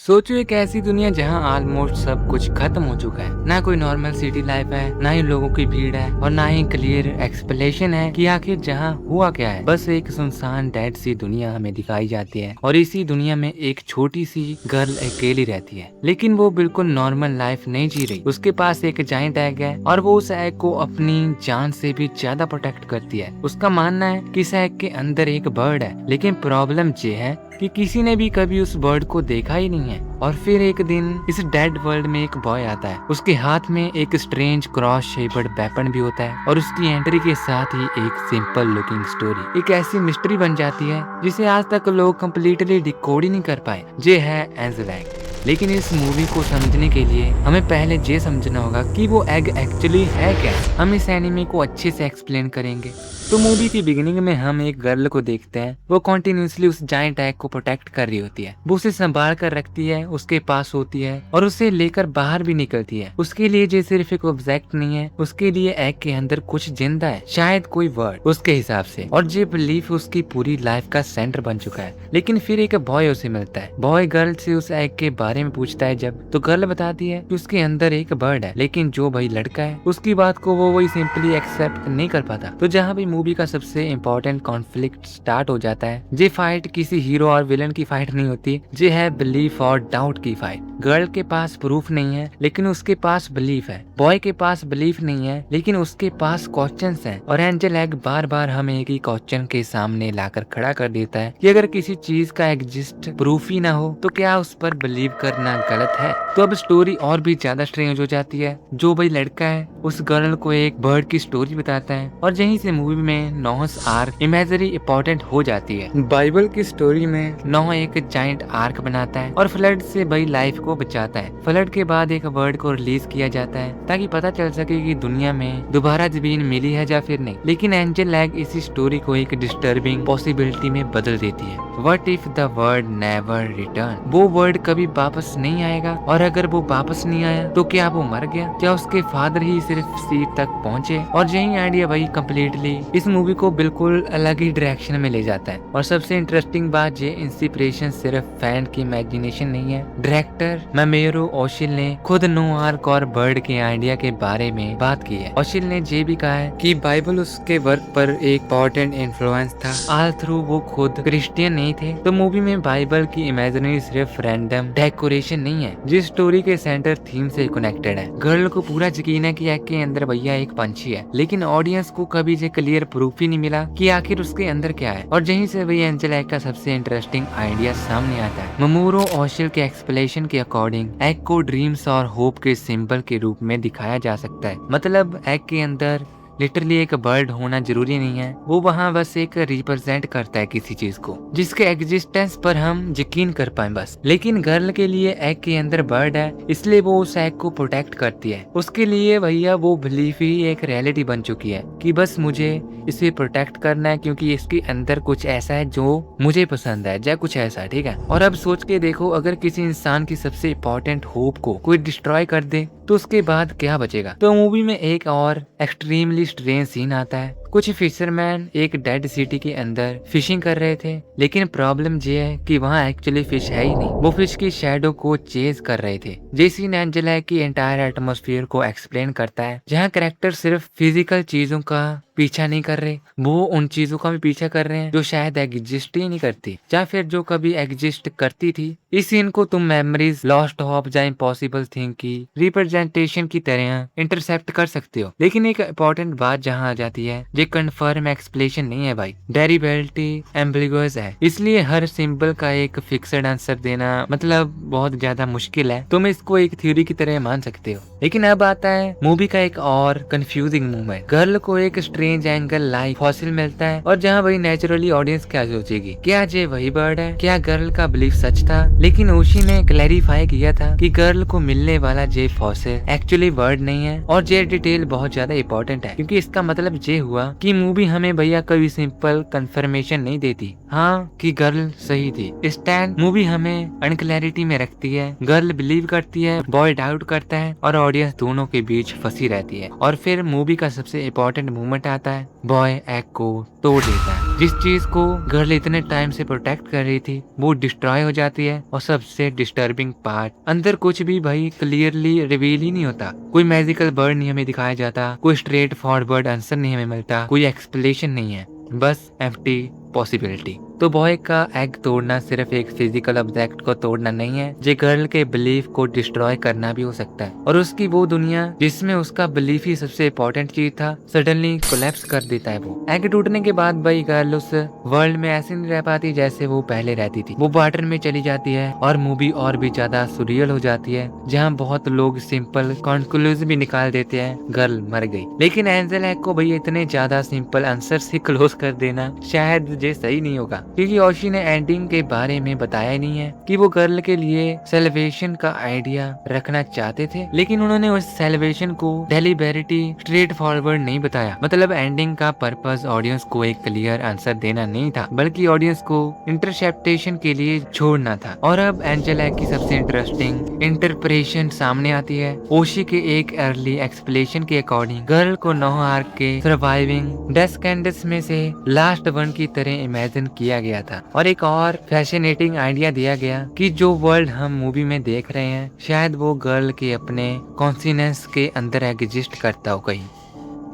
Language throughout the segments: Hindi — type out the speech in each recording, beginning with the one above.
सोचो एक ऐसी दुनिया जहां ऑलमोस्ट सब कुछ खत्म हो चुका है। ना कोई नॉर्मल सिटी लाइफ है, ना ही लोगों की भीड़ है और ना ही क्लियर एक्सप्लेनेशन है कि आखिर जहां हुआ क्या है। बस एक सुनसान डेड सी दुनिया हमें दिखाई जाती है और इसी दुनिया में एक छोटी सी गर्ल अकेली रहती है, लेकिन वो बिल्कुल नॉर्मल लाइफ नहीं जी रही। उसके पास एक जाइंट एग है और वो उस एग को अपनी जान से भी ज्यादा प्रोटेक्ट करती है। उसका मानना है कि इस एग के अंदर एक बर्ड है, लेकिन प्रॉब्लम ये है कि किसी ने भी कभी उस बर्ड को देखा ही नहीं है। और फिर एक दिन इस डेड वर्ल्ड में एक बॉय आता है। उसके हाथ में एक स्ट्रेंज क्रॉस शेप्ड वेपन भी होता है और उसकी एंट्री के साथ ही एक सिंपल लुकिंग स्टोरी एक ऐसी मिस्ट्री बन जाती है जिसे आज तक लोग कम्प्लीटली डिकोड ही नहीं कर पाए। ये है एंजल एग। लेकिन इस मूवी को समझने के लिए हमें पहले ये समझना होगा कि वो एग एक्चुअली है क्या। हम इस एनिमे को अच्छे से एक्सप्लेन करेंगे। तो मूवी की बिगिनिंग में हम एक गर्ल को देखते हैं। वो कॉन्टिन्यूसली उस जाइंट एग को प्रोटेक्ट कर रही होती है। वो उसे संभाल कर रखती है, उसके पास होती है और उसे लेकर बाहर भी निकलती है। उसके लिए ये सिर्फ एक ऑब्जेक्ट नहीं है, उसके लिए एग के अंदर कुछ जिंदा है, शायद कोई वर्ड उसके हिसाब से। और ये बिलीफ उसकी पूरी लाइफ का सेंटर बन चुका है। लेकिन फिर एक बॉय उसे मिलता है। बॉय गर्ल से उस एग के बारे में पूछता है जब, तो गर्ल बताती है कि उसके अंदर एक बर्ड है, लेकिन जो भाई लड़का है उसकी बात को वो वही सिंपली एक्सेप्ट नहीं कर पाता। तो जहाँ भी मूवी का सबसे इम्पोर्टेंट कॉन्फ्लिक्ट स्टार्ट हो जाता है। ये फाइट किसी हीरो और विलन की फाइट नहीं होती, ये है बिलीफ और डाउट की फाइट। गर्ल के पास प्रूफ नहीं है, लेकिन उसके पास बिलीफ है। बॉय के पास बिलीफ नहीं है, लेकिन उसके पास क्वेश्चंस हैं। और एंजल एग बार बार हमें एक ही क्वेश्चन के सामने लाकर खड़ा कर देता है कि अगर किसी चीज का एग्जिस्ट प्रूफ ही ना हो तो क्या उस पर बिलीव करना गलत है। तो अब स्टोरी और भी ज्यादा स्ट्रेंज हो जाती है। जो भाई लड़का है उस गर्ल को एक बर्ड की स्टोरी बताता है और यहीं से मूवी में नोहस आर्क इमेजरी इंपॉर्टेंट हो जाती है। बाइबल की स्टोरी में नोह एक जाइंट आर्क बनाता है और फ्लड से भाई लाइफ को बचाता है। फ्लड के बाद एक बर्ड को रिलीज किया जाता है ताकि पता चल सके कि दुनिया में दोबारा जमीन मिली है या फिर नहीं। लेकिन एंजल एग इसी स्टोरी को एक डिस्टर्बिंग पॉसिबिलिटी में बदल देती है। What if the word never return? वो वर्ड कभी वापस नहीं आएगा, और अगर वो वापस नहीं आया तो क्या वो मर गया? क्या उसके फादर ही सिर्फ सीट तक पहुंचे? और यही आइडिया भाई कम्प्लीटली इस मूवी को बिल्कुल अलग ही डायरेक्शन में ले जाता है। और सबसे इंटरेस्टिंग बात ये इंस्पिरेशन सिर्फ फैन की इमेजिनेशन नहीं है। डायरेक्टर मामोरू ओशिल ने खुद नो आर्क और बर्ड के आइडिया के बारे में बात की है। ओशिल ने ये भी कहा है कि बाइबल उसके वर्क पर एक इम्पोर्टेंट इन्फ्लुएंस था। ऑल थ्रू वो खुद क्रिश्चियन नहीं थे। तो मूवी में बाइबल की इमेजिनरी सिर्फ रैंडम डेकोरेशन नहीं है, जिस स्टोरी के सेंटर थीम से कनेक्टेड है। गर्ल को पूरा यकीन है कि एग के अंदर भैया एक पंछी है, लेकिन ऑडियंस को कभी ये क्लियर प्रूफ ही नहीं मिला कि आखिर उसके अंदर क्या है। और यहीं से वही एंजल एग का सबसे इंटरेस्टिंग आइडिया सामने आता है। मामोरू ओशिल के एक्सप्लेनेशन के अकॉर्डिंग एग को ड्रीम्स और होप के सिंबल के रूप में दिखाया जा सकता है। मतलब एग के अंदर लिटरली एक बर्ड होना जरूरी नहीं है, वो वहाँ बस एक रिप्रेजेंट करता है किसी चीज को जिसके एग्जिस्टेंस पर हम यकीन कर पाए बस। लेकिन गर्ल के लिए एग के अंदर बर्ड है, इसलिए वो उस एग को प्रोटेक्ट करती है। उसके लिए भैया वो बिलीफ ही एक रियलिटी बन चुकी है कि बस मुझे इसे प्रोटेक्ट करना है क्योंकि इसके अंदर कुछ ऐसा है जो मुझे पसंद है, या कुछ ऐसा। ठीक है। और अब सोच के देखो, अगर किसी इंसान की सबसे इम्पोर्टेंट होप को कोई डिस्ट्रॉय कर दे तो उसके बाद क्या बचेगा। तो मूवी में एक और एक्सट्रीमली स्ट्रेंज सीन आता है। कुछ फिशरमैन एक डेड सिटी के अंदर फिशिंग कर रहे थे, लेकिन प्रॉब्लम ये है कि वहाँ एक्चुअली फिश है ही नहीं। वो फिश की शैडो को चेज कर रहे थे। ये सीन एंजल एग की एंटायर एटमॉस्फेयर को एक्सप्लेन करता है, जहाँ कैरेक्टर सिर्फ फिजिकल चीजों का पीछा नहीं कर रहे, वो उन चीजों का भी पीछा कर रहे हैं जो शायद एग्जिस्ट ही नहीं करती, या फिर जो कभी एग्जिस्ट करती थी। इस सीन को तुम मेमोरीज, लॉस्ट होप या इम्पॉसिबल थिंग की रिप्रेजेंटेशन की तरह इंटरसेप्ट कर सकते हो। लेकिन एक इम्पोर्टेंट बात जहाँ आ जाती है, ये कंफर्म एक्सप्लेनेशन नहीं है भाई, डेरिवेलिटी एम्बिगुअस है, इसलिए हर सिंबल का एक फिक्स्ड आंसर देना मतलब बहुत ज्यादा मुश्किल है। तुम इसको एक थ्योरी की तरह मान सकते हो। लेकिन अब आता है मूवी का एक और कंफ्यूजिंग मोमेंट। गर्ल को एक स्ट्रेंज एंगल लाइक फॉसिल मिलता है, और जहाँ वही नेचुरली ऑडियंस क्या सोचेगी, क्या ये वही बर्ड है? क्या गर्ल का बिलीफ सच था? लेकिन ओशी ने क्लैरिफाई किया था कि गर्ल को मिलने वाला जे फॉसिल एक्चुअली बर्ड नहीं है। और ये डिटेल बहुत ज्यादा इंपॉर्टेंट है, क्योंकि इसका मतलब ये हुआ कि मूवी हमें भैया कभी सिंपल कंफर्मेशन नहीं देती हाँ कि गर्ल सही थी। स्टैंड मूवी हमें अनक्लैरिटी में रखती है। गर्ल बिलीव करती है, बॉय डाउट करता है, और ऑडियंस दोनों के बीच फंसी रहती है। और फिर मूवी का सबसे इम्पोर्टेंट मोमेंट आता है, बॉय एग को तोड़ देता है। जिस चीज को गर्ल इतने टाइम से प्रोटेक्ट कर रही थी वो डिस्ट्रॉय हो जाती है। और सबसे डिस्टर्बिंग पार्ट, अंदर कुछ भी भाई क्लियरली रिवील ही नहीं होता। कोई मैजिकल वर्ड नहीं हमें दिखाया जाता, कोई स्ट्रेट फॉरवर्ड आंसर नहीं हमें मिलता, कोई एक्सप्लेनेशन नहीं है, बस एम्प्टी पॉसिबिलिटी। तो बॉय का एग तोड़ना सिर्फ एक फिजिकल ऑब्जेक्ट को तोड़ना नहीं है, ये गर्ल के बिलीफ को डिस्ट्रॉय करना भी हो सकता है। और उसकी वो दुनिया जिसमें उसका बिलीफ ही सबसे इम्पोर्टेंट चीज था, सडनली कोलैप्स कर देता है वो। एग टूटने के बाद भाई गर्ल उस वर्ल्ड में ऐसे नहीं रह पाती जैसे वो पहले रहती थी। वो वाटर में चली जाती है और मूवी और भी ज्यादा सुरियल हो जाती है, जहाँ बहुत लोग सिंपल कंक्लूजन भी निकाल देते हैं, गर्ल मर गई। लेकिन एंजल एग को भाई इतने ज्यादा सिंपल आंसर से क्लोज कर देना शायद ये सही नहीं होगा, क्योंकि ओशी ने एंडिंग के बारे में बताया ही नहीं है कि वो गर्ल के लिए सेलिब्रेशन का आइडिया रखना चाहते थे, लेकिन उन्होंने उस सेलिब्रेशन को डेलिबरेटली स्ट्रेट फॉरवर्ड नहीं बताया। मतलब एंडिंग का पर्पस ऑडियंस को एक क्लियर आंसर देना नहीं था, बल्कि ऑडियंस को इंटरसेप्टेशन के लिए छोड़ना था। और अब एंजल एग की सबसे इंटरेस्टिंग इंटरप्रिटेशन सामने आती है। ओशी के एक अर्ली एक्सप्लेनेशन के अकॉर्डिंग गर्ल को 9 आर्क के सर्वाइविंग डेस्केंडेंट्स में से लास्ट वन की तरह इमेजिन किया गया था। और एक और फैसिनेटिंग आइडिया दिया गया कि जो वर्ल्ड हम मूवी में देख रहे हैं शायद वो गर्ल के अपने कॉन्सिनेंस के अंदर एग्जिस्ट करता हो कहीं।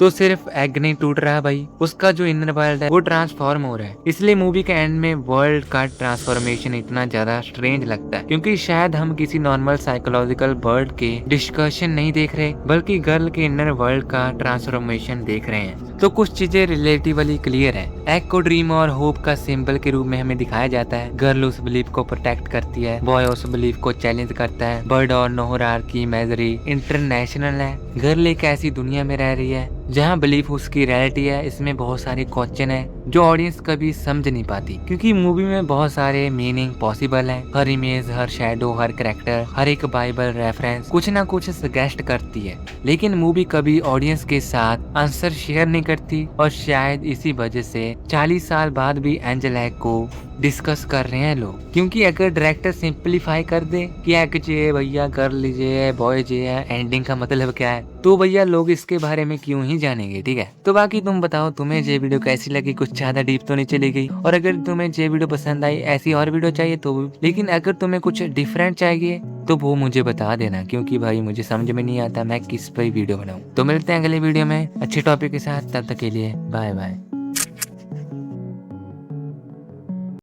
तो सिर्फ एग नहीं टूट रहा भाई, उसका जो इनर वर्ल्ड है वो ट्रांसफॉर्म हो रहा है। इसलिए मूवी के एंड में वर्ल्ड का ट्रांसफॉर्मेशन इतना ज्यादा स्ट्रेंज लगता है, क्योंकि शायद हम किसी नॉर्मल साइकोलॉजिकल वर्ल्ड के डिस्कशन नहीं देख रहे, बल्कि गर्ल के इनर वर्ल्ड का ट्रांसफॉर्मेशन देख रहे हैं। तो कुछ चीजें रिलेटिवली क्लियर है। एग को ड्रीम और होप का सिंबल के रूप में हमें दिखाया जाता है। गर्ल उस बिलीफ को प्रोटेक्ट करती है, बॉय उस बिलीफ को चैलेंज करता है। बर्ड और नोहरार की इमेजरी इंटरनेशनल है। गर्ल एक ऐसी दुनिया में रह रही है जहाँ बिलीफ उसकी रियलिटी है। इसमें बहुत सारे क्वेश्चन है जो ऑडियंस कभी समझ नहीं पाती, क्योंकि मूवी में बहुत सारे मीनिंग पॉसिबल है। हर इमेज, हर शैडो, हर कैरेक्टर, हर एक बाइबल रेफरेंस कुछ ना कुछ सजेस्ट करती है, लेकिन मूवी कभी ऑडियंस के साथ आंसर शेयर नहीं करती। और शायद इसी वजह से 40 साल बाद भी एंजल एग को डिस्कस कर रहे हैं लोग, क्योंकि अगर डायरेक्टर सिंपलीफाई कर दे कि एग जे भैया, गर्ल जे है, बॉय जे है, एंडिंग का मतलब क्या है, तो भैया लोग इसके बारे में क्यों ही जानेंगे। ठीक है, तो बाकी तुम बताओ तुम्हें ये वीडियो कैसी लगी, कुछ ज्यादा डीप तो नहीं चली गई। और अगर तुम्हें ये वीडियो पसंद आई, ऐसी और वीडियो चाहिए तो, लेकिन अगर तुम्हें कुछ डिफरेंट चाहिए तो वो मुझे बता देना, क्योंकि भाई मुझे समझ में नहीं आता मैं किस पर वीडियो बनाऊं। तो मिलते हैं अगले वीडियो में अच्छे टॉपिक के साथ, तब तक के लिए बाय बाय।